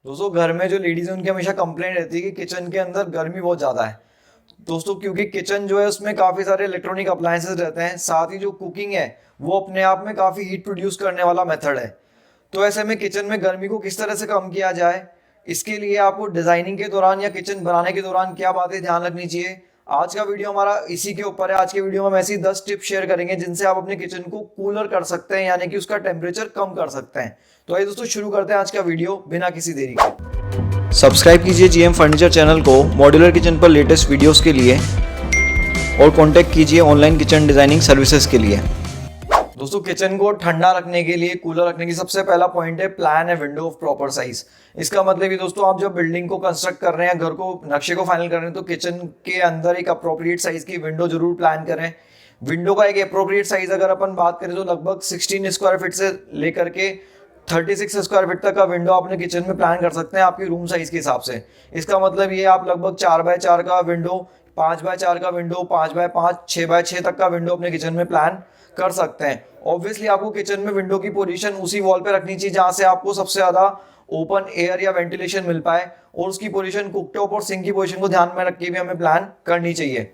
दोस्तों घर में जो लेडीज है उनकी हमेशा कंप्लेंट रहती है कि किचन के अंदर गर्मी बहुत ज्यादा है। दोस्तों क्योंकि किचन जो है उसमें काफी सारे इलेक्ट्रॉनिक अप्लायंसेस रहते हैं, साथ ही जो कुकिंग है वो अपने आप में काफी हीट प्रोड्यूस करने वाला मेथड है। तो ऐसे में किचन में गर्मी को किस तरह से कम किया जाए, इसके लिए आपको डिजाइनिंग के दौरान या किचन बनाने के दौरान क्या बातें ध्यान रखनी चाहिए, आज का वीडियो हमारा इसी के ऊपर है। आज के वीडियो में हम ऐसी 10 टिप्स शेयर करेंगे जिनसे आप अपने किचन को कूलर कर सकते हैं, यानी कि उसका टेम्परेचर कम कर सकते हैं। तो आइए दोस्तों शुरू करते हैं आज का वीडियो बिना किसी देरी के। सब्सक्राइब कीजिए जीएम फर्नीचर चैनल को मॉड्यूलर किचन पर लेटेस्ट वीडियोस के लिए और कांटेक्ट कीजिए ऑनलाइन किचन डिजाइनिंग सर्विसेज के लिए। दोस्तों किचन को ठंडा रखने के लिए, कूलर रखने की सबसे पहला पॉइंट है प्लान है विंडो ऑफ प्रॉपर साइज। इसका मतलब ये दोस्तों, आप जब बिल्डिंग को कंस्ट्रक्ट कर रहे हैं, घर को नक्शे को फाइनल कर रहे हैं, तो किचन के अंदर एक अप्रोप्रिएट साइज की विंडो जरूर प्लान करें। विंडो का एक अप्रोप्रिएट साइज अगर अपन बात करें तो लगभग 16 स्क्वायर फीट से लेकर के 36 स्क्वायर फीट तक का विंडो अपने किचन में प्लान कर सकते हैं आपकी रूम साइज के हिसाब से। इसका मतलब ये आप लगभग 4x4 का विंडो, 5x4 का विंडो, 5x5, 6x6 तक का विंडो अपने किचन में प्लान कर सकते हैं। ऑब्वियसली आपको किचन में विंडो की पोजीशन उसी वॉल पे रखनी चाहिए जहां से आपको सबसे ज्यादा ओपन एयर या वेंटिलेशन मिल पाए, और उसकी पोजीशन कुकटॉप और सिंक की पोजीशन को ध्यान में रख के भी हमें प्लान करनी चाहिए।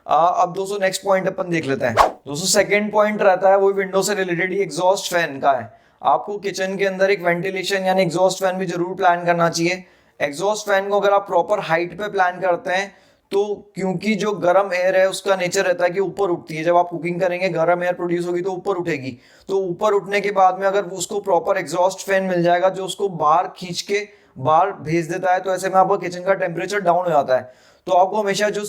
अब दोस्तों नेक्स्ट पॉइंट अपन देख लेते हैं। दोस्तों सेकंड पॉइंट रहता है वो विंडो से रिलेटेड ही एग्जॉस्ट फैन का है। आपको किचन के अंदर एक वेंटिलेशन यानी एग्जॉस्ट फैन भी जरूर प्लान करना चाहिए। एग्जॉस्ट फैन को अगर आप प्रॉपर हाइट पे प्लान करते हैं तो, क्योंकि जो गर्म एयर है उसका नेचर रहता है कि ऊपर उठती है, जब आप कुकिंग करेंगे गर्म एयर प्रोड्यूस होगी तो ऊपर उठेगी। तो ऊपर उठने के बाद में अगर उसको प्रॉपर एग्जॉस्ट फैन मिल जाएगा जो उसको बाहर खींच के बाहर भेज देता है, तो ऐसे में आपका किचन का टेम्परेचर डाउन हो जाता है। तो आपको हमेशा जो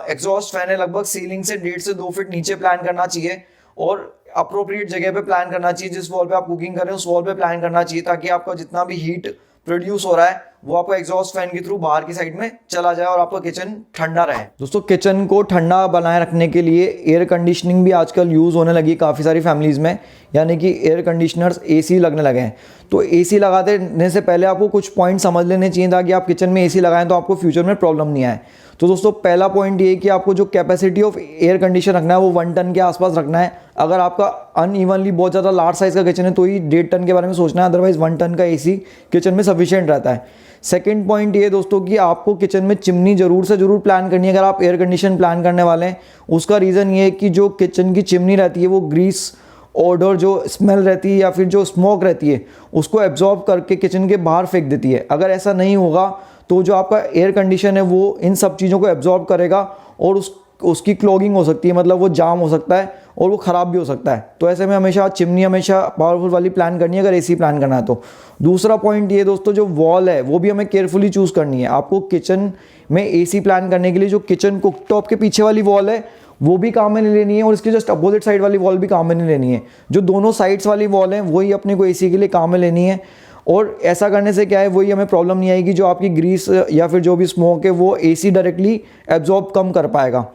एग्जॉस्ट फैन है लगभग सीलिंग से 1.5 से 2 फीट नीचे प्लान करना चाहिए, और अप्रोप्रिएट जगह पे प्लान करना चाहिए। जिस वॉल पे आप कुकिंग कर रहे हैं उस वॉल पे प्लान करना चाहिए, ताकि आपका जितना भी हीट प्रोड्यूस हो रहा है वो आपको एग्जॉस्ट फैन के थ्रू बाहर की साइड में चला जाए और आपका किचन ठंडा रहे। दोस्तों किचन को ठंडा बनाए रखने के लिए एयर कंडीशनिंग भी आजकल यूज होने लगी काफ़ी सारी फैमिलीज में, यानी कि एयर कंडीशनर्स एसी लगने लगे हैं। तो एसी लगाने से पहले आपको कुछ पॉइंट समझ लेने चाहिए ताकि आप किचन में एसी लगाएं तो आपको फ्यूचर में प्रॉब्लम नहीं आए। तो दोस्तों पहला पॉइंट ये है कि आपको जो कैपेसिटी ऑफ एयर कंडीशन रखना है वो 1 टन के आसपास रखना है। अगर आपका अनइवनली बहुत ज़्यादा लार्ज साइज का किचन है तो ही 1.5 टन के बारे में सोचना है, अदरवाइज 1 टन का एसी किचन में सफिशिएंट रहता है। सेकंड पॉइंट ये दोस्तों कि आपको किचन में चिमनी जरूर से जरूर प्लान करनी है अगर आप एयर कंडीशन प्लान करने वाले हैं। उसका रीज़न ये है कि जो किचन की चिमनी रहती है वो ग्रीस ऑडर, जो स्मेल रहती है या फिर जो स्मोक रहती है, उसको एब्जॉर्ब करके किचन के बाहर फेंक देती है। अगर ऐसा नहीं होगा तो जो आपका एयर कंडीशन है वो इन सब चीज़ों को एब्जॉर्ब करेगा और उसकी क्लॉगिंग हो सकती है, मतलब वो जाम हो सकता है और वो ख़राब भी हो सकता है। तो ऐसे में हमेशा चिमनी हमेशा पावरफुल वाली प्लान करनी है अगर एसी प्लान करना है तो। दूसरा पॉइंट ये दोस्तों, जो वॉल है वो भी हमें केयरफुली चूज़ करनी है। आपको किचन में एसी प्लान करने के लिए जो किचन कुकटॉप के पीछे वाली वॉल है वो भी काम में नहीं लेनी है, और इसके जस्ट अपोजिट साइड वाली वॉल भी काम में नहीं लेनी है। जो दोनों साइड्स वाली वॉल है वही अपने को एसी के लिए काम में लेनी है। और ऐसा करने से क्या है, वही हमें प्रॉब्लम नहीं आएगी, जो आपकी ग्रीस या फिर जो भी स्मोक है वो एसी डायरेक्टली एब्जॉर्ब कम कर पाएगा।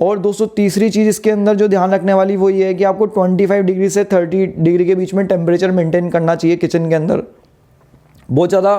और दोस्तों तीसरी चीज़ इसके अंदर जो ध्यान रखने वाली वो ये है कि आपको 25 डिग्री से 30 डिग्री के बीच में टेम्परेचर मेंटेन करना चाहिए किचन के अंदर। बहुत ज़्यादा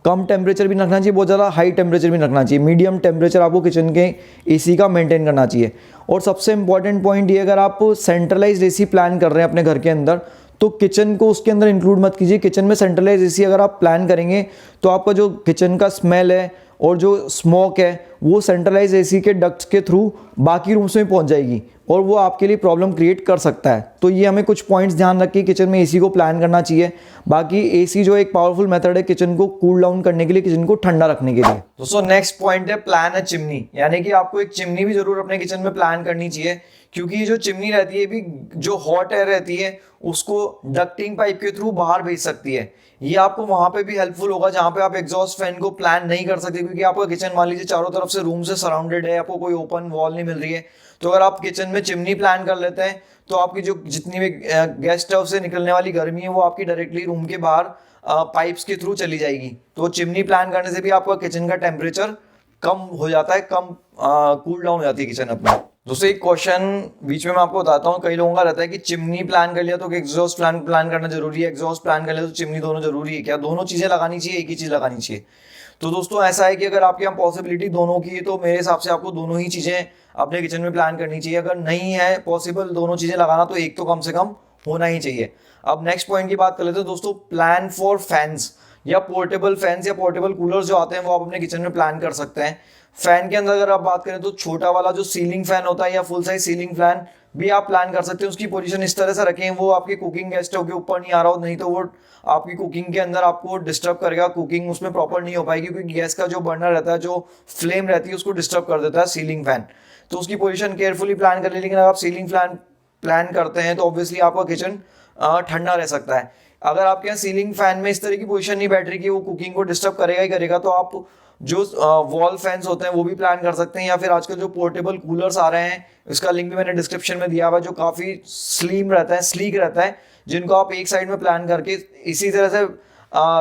कम टेम्परेचर भी रखना चाहिए, बहुत ज़्यादा हाई टेम्परेचर भी रखना चाहिए। मीडियम टेम्परेचर आपको किचन के एसी का मेंटेन करना चाहिए। और सबसे इंपॉर्टेंट पॉइंट ये, अगर आप सेंट्रलाइज्ड एसी प्लान कर रहे हैं अपने घर के अंदर तो किचन को उसके अंदर इंक्लूड मत कीजिए। किचन में सेंट्रलाइज एसी अगर आप प्लान करेंगे तो आपका जो किचन का स्मेल है और जो स्मोक है वो सेंट्रलाइज एसी के डक्ट्स के थ्रू बाकी रूम्स में पहुंच जाएगी और वो आपके लिए प्रॉब्लम क्रिएट कर सकता है। तो ये हमें कुछ पॉइंट्स ध्यान रख के किचन में एसी को प्लान करना चाहिए। बाकी एसी जो एक पावरफुल मेथड है किचन को कूल डाउन करने के लिए, किचन को ठंडा रखने के लिए। दोस्तों नेक्स्ट पॉइंट है प्लान है चिमनी, यानी कि आपको एक चिमनी भी जरूर अपने किचन में प्लान करनी चाहिए, क्योंकि ये जो चिमनी रहती है भी जो हॉट एयर रहती है उसको डक्टिंग पाइप के थ्रू बाहर भेज सकती है। ये आपको वहां पे भी हेल्पफुल होगा जहां पे आप एग्जॉस्ट फैन को प्लान नहीं कर सकते, क्योंकि आपका किचन मान लीजिए चारों तरफ से रूम से सराउंडेड है, आपको कोई ओपन वॉल नहीं मिल रही है। तो अगर आप किचन में चिमनी प्लान कर लेते हैं तो आपकी जो जितनी भी गैस स्टोव से निकलने वाली गर्मी है वो आपकी डायरेक्टली रूम के बाहर पाइप्स के थ्रू चली जाएगी। तो चिमनी प्लान करने से भी आपका किचन का टेम्परेचर कम हो जाता है, कम कूल डाउन हो जाती है किचन अपना। दोस्तों एक क्वेश्चन बीच में मैं आपको बताता हूँ, कई लोगों का रहता है कि चिमनी प्लान कर लिया तो एग्जॉस्ट प्लान करना जरूरी है, एग्जॉस्ट प्लान कर लिया तो चिमनी, दोनों जरूरी है क्या? दोनों चीजें लगानी चाहिए, एक ही चीज लगानी चाहिए? तो दोस्तों ऐसा है कि अगर आपके यहाँ पॉसिबिलिटी दोनों की है तो मेरे हिसाब से आपको दोनों ही चीजें अपने किचन में प्लान करनी चाहिए। अगर नहीं है पॉसिबल दोनों चीजें लगाना तो एक तो कम से कम होना ही चाहिए। अब नेक्स्ट पॉइंट की बात कर लेते हैं दोस्तों, प्लान फॉर फैंस। या पोर्टेबल फैंस या पोर्टेबल कूलर्स जो आते हैं वो आप अपने किचन में प्लान कर सकते हैं। फैन के अंदर अगर आप बात करें तो छोटा वाला जो सीलिंग फैन होता है या फुल साइज सीलिंग फैन भी आप प्लान कर सकते हैं। उसकी पोजीशन इस तरह से रखें वो आपके कुकिंग गैस स्टोव के ऊपर नहीं आ रहा हो, नहीं तो वो आपकी कुकिंग के अंदर आपको डिस्टर्ब करेगा, कुकिंग उसमें प्रॉपर नहीं हो पाएगी, क्योंकि गैस का जो बर्नर रहता है, जो फ्लेम रहती है, उसको डिस्टर्ब कर देता है सीलिंग फैन। तो उसकी पोजीशन केयरफुली प्लान कर ले। लेकिन अगर आप सीलिंग फैन प्लान करते हैं तो ऑब्वियसली आपका किचन ठंडा रह सकता है। अगर आपके यहाँ सीलिंग फैन में इस तरह की पोजीशन नहीं बैठ रही कि वो कुकिंग को डिस्टर्ब करेगा ही करेगा, तो आप जो वॉल फैंस होते हैं वो भी प्लान कर सकते हैं, या फिर आजकल जो पोर्टेबल कूलर्स आ रहे हैं, इसका लिंक भी मैंने डिस्क्रिप्शन में दिया हुआ है, जो काफ़ी स्लिम रहता है, स्लीक रहता है, जिनको आप एक साइड में प्लान करके इसी तरह से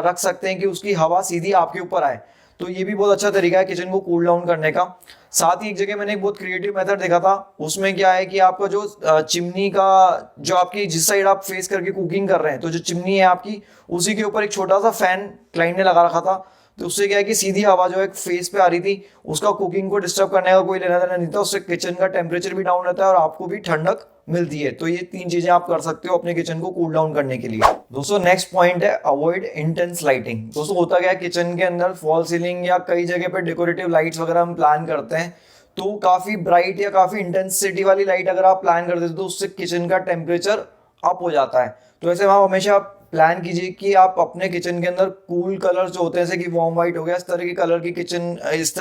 रख सकते हैं कि उसकी हवा सीधी आपके ऊपर आए। तो ये भी बहुत अच्छा तरीका है किचन को कूल डाउन करने का। साथ ही एक जगह मैंने एक बहुत क्रिएटिव मेथड देखा था, उसमें क्या है कि आपका जो चिमनी का जो आपकी जिस साइड आप फेस करके कुकिंग कर रहे हैं, तो जो चिमनी है आपकी, उसी के ऊपर एक छोटा सा फैन क्लाइंट ने लगा रखा था। तो उससे क्या है कि सीधी हवा जो है फेस पे आ रही थी, उसका कुकिंग को डिस्टर्ब करने का कोई लेना देना नहीं था। उससे किचन का टेम्परेचर भी डाउन रहता है और आपको भी ठंडक मिलती है। तो ये 3 चीजें आप कर सकते हो अपने किचन को कूल डाउन करने के लिए। दोस्तों नेक्स्ट पॉइंट है अवॉइड इंटेंस लाइटिंग। दोस्तों होता क्या है, किचन के अंदर फॉल सीलिंग या कई जगह पे डेकोरेटिव लाइट्स वगैरह हम प्लान करते हैं, तो काफी ब्राइट या काफी इंटेंसिटी वाली लाइट अगर आप प्लान कर देते तो उससे किचन का टेम्परेचर अप हो जाता है। तो ऐसे आप हमेशा प्लान कीजिए कि आप अपने किचन के अंदर कूल कलर जो होते हैं, जैसे कि वार्म वाइट हो गया, इस तरह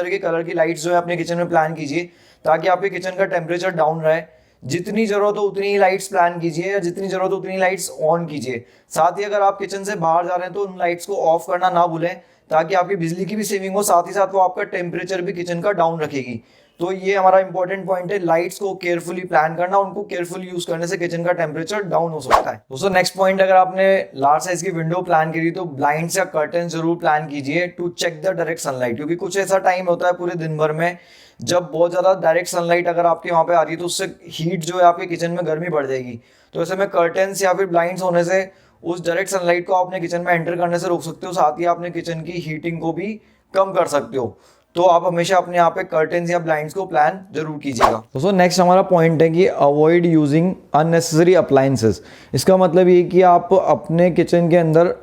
के कलर की लाइट्स जो है अपने किचन में प्लान कीजिए, ताकि आपके किचन का टेम्परेचर डाउन रहे। जितनी जरूरत हो उतनी ही लाइट्स प्लान कीजिए, या जितनी जरूरत हो उतनी लाइट्स ऑन कीजिए। साथ ही अगर आप किचन से बाहर जा रहे हैं तो उन लाइट्स को ऑफ करना ना भूलें, ताकि आपकी बिजली की भी सेविंग हो, साथ ही साथ वो आपका टेम्परेचर भी किचन का डाउन रखेगी। तो ये हमारा इंपॉर्टेंट पॉइंट है, लाइट्स को केयरफुली प्लान करना, उनको केयरफुली यूज करने से किचन का टेम्परेचर डाउन हो सकता है। दोस्तों नेक्स्ट पॉइंट, अगर आपने लार्ज साइज की विंडो प्लान करी तो ब्लाइंड्स या कर्टन जरूर प्लान कीजिए to check the direct sunlight, क्योंकि कुछ ऐसा टाइम होता है पूरे दिन भर में जब बहुत ज्यादा डायरेक्ट सनलाइट अगर आपके वहां पे आ रही है तो उससे हीट जो है आपके किचन में गर्मी बढ़ जाएगी। तो ऐसे में कर्टन्स या फिर ब्लाइंड्स होने से उस डायरेक्ट सनलाइट को अपने किचन में एंटर करने से रोक सकते हो, साथ ही अपने किचन की हीटिंग को भी कम कर सकते हो। तो आप हमेशा अपने यहाँ पे कर्टन्स या ब्लाइंड्स को प्लान जरूर कीजिएगा। दोस्तों नेक्स्ट हमारा पॉइंट है कि अवॉइड यूजिंग अननेसेसरी अप्लायंसेस। इसका मतलब ये कि आप अपने किचन के अंदर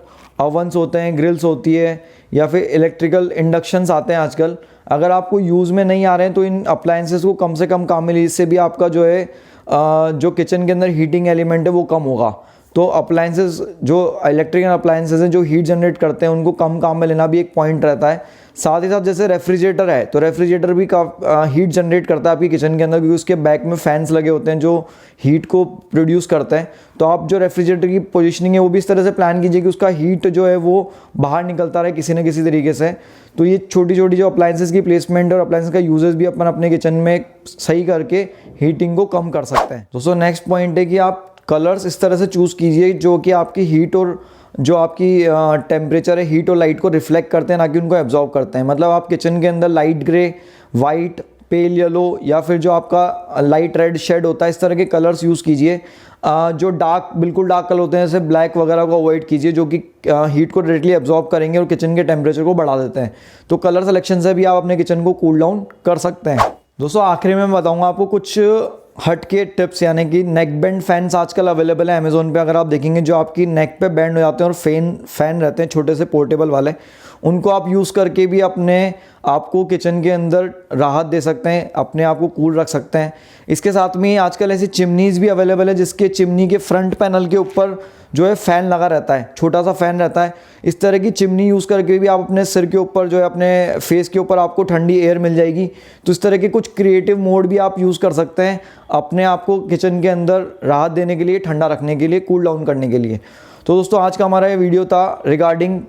ओवन्स होते हैं, ग्रिल्स होती है, या फिर इलेक्ट्रिकल इंडक्शंस आते हैं आजकल, अगर आपको यूज़ में नहीं आ रहे हैं तो इन अप्लायंसेस को कम से कम काम मिले, इससे भी आपका जो है जो किचन के अंदर हीटिंग एलिमेंट है वो कम होगा। तो अप्लायंसेस जो इलेक्ट्रिकल अप्लायंसेस हैं जो हीट जनरेट करते हैं उनको कम काम में लेना भी एक पॉइंट रहता है। साथ ही साथ जैसे रेफ्रिजरेटर है, तो रेफ्रिजरेटर भी हीट जनरेट करता है आपकी किचन के अंदर, क्योंकि उसके बैक में फैंस लगे होते हैं जो हीट को प्रोड्यूस करते हैं। तो आप जो रेफ्रिजरेटर की पोजीशनिंग है वो भी इस तरह से प्लान कीजिए कि उसका हीट जो है वो बाहर निकलता रहे किसी न किसी तरीके से। तो ये छोटी छोटी जो अप्लायंसेस की प्लेसमेंट और अप्लायंसेस का यूजेस भी अपन अपने किचन में सही करके हीटिंग को कम कर सकते हैं। दोस्तों नेक्स्ट पॉइंट है कि आप कलर्स इस तरह से चूज़ कीजिए जो कि आपकी हीट और जो आपकी टेम्परेचर है, हीट और लाइट को रिफ्लेक्ट करते हैं, ना कि उनको एब्जॉर्ब करते हैं। मतलब आप किचन के अंदर light grey, white, pale yellow या फिर जो आपका लाइट रेड शेड होता है, इस तरह के कलर्स यूज़ कीजिए। जो बिल्कुल डार्क कलर होते हैं जैसे ब्लैक वगैरह को अवॉइड कीजिए, जो कि हीट को डायरेक्टली एब्जॉर्ब करेंगे और किचन के टेम्परेचर को बढ़ा देते हैं। तो कलर सिलेक्शन से भी आप अपने किचन को कूल डाउन कर सकते हैं। दोस्तों आखिरी में मैं बताऊंगा आपको कुछ हट के टिप्स, यानी कि नेक बैंड फैंस आजकल अवेलेबल है अमेजोन पे। अगर आप देखेंगे जो आपकी नेक पे बैंड हो जाते हैं और फैन रहते हैं छोटे से पोर्टेबल वाले, उनको आप यूज़ करके भी अपने आपको किचन के अंदर राहत दे सकते हैं, अपने आप को कूल रख सकते हैं। इसके साथ में आजकल ऐसी चिमनीज़ भी अवेलेबल है जिसके चिमनी के फ्रंट पैनल के ऊपर जो है फ़ैन लगा रहता है, छोटा सा फ़ैन रहता है। इस तरह की चिमनी यूज़ करके भी आप अपने सिर के ऊपर जो है अपने फेस के ऊपर आपको ठंडी एयर मिल जाएगी। तो इस तरह के कुछ क्रिएटिव मोड भी आप यूज़ कर सकते हैं अपने आप को किचन के अंदर राहत देने के लिए, ठंडा रखने के लिए, कूल डाउन करने के लिए। तो दोस्तों आज का हमारा ये वीडियो था regarding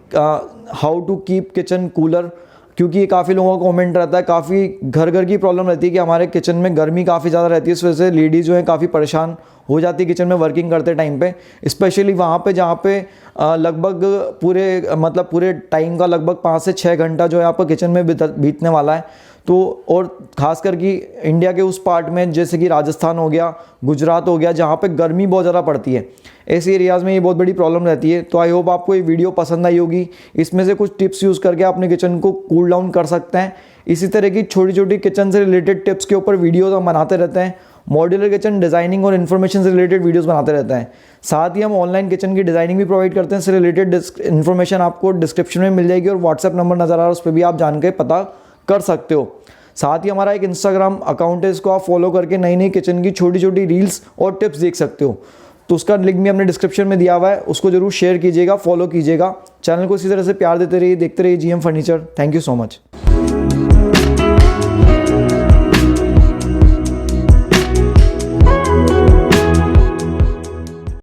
how to keep kitchen cooler, क्योंकि ये काफ़ी लोगों का कमेंट रहता है, काफ़ी घर की प्रॉब्लम रहती है कि हमारे किचन में गर्मी काफ़ी ज़्यादा रहती है, इस वजह से लेडीज़ जो है काफ़ी परेशान हो जाती है किचन में वर्किंग करते टाइम पे, स्पेशली वहाँ पे जहाँ पे लगभग पूरे टाइम का लगभग 5 से 6 घंटा जो है आपका किचन में बीतने वाला है। तो और ख़ासकर कि इंडिया के उस पार्ट में जैसे कि राजस्थान हो गया, गुजरात हो गया, जहाँ पे गर्मी बहुत ज़्यादा पड़ती है, ऐसे एरियाज़ में ये बहुत बड़ी प्रॉब्लम रहती है। तो आई होप आपको ये वीडियो पसंद आई होगी। इसमें से कुछ टिप्स यूज़ करके अपने किचन को कूल डाउन कर सकते हैं। इसी तरह की छोटी छोटी किचन से रिलेटेड टिप्स के ऊपर वीडियोज़ हम बनाते रहते हैं, मॉड्यूलर किचन डिज़ाइनिंग और इन्फॉर्मेशन से रिलेटेड वीडियोस बनाते रहते हैं। साथ ही हम ऑनलाइन किचन की डिज़ाइनिंग भी प्रोवाइड करते हैं। इससे रिलेटेड इन्फॉर्मेशन आपको डिस्क्रिप्शन में मिल जाएगी और व्हाट्सएप नंबर नज़र आ रहा है, उस पर भी आप जान के पता कर सकते हो। साथ ही हमारा एक इंस्टाग्राम अकाउंट है, इसको आप फॉलो करके नई नई किचन की छोटी छोटी रील्स और टिप्स देख सकते हो। तो उसका लिंक भी हमने डिस्क्रिप्शन में दिया हुआ है, उसको जरूर शेयर कीजिएगा, फॉलो कीजिएगा। चैनल को इसी तरह से प्यार देते रहिए, देखते रहिए GM furniture. Thank you so much.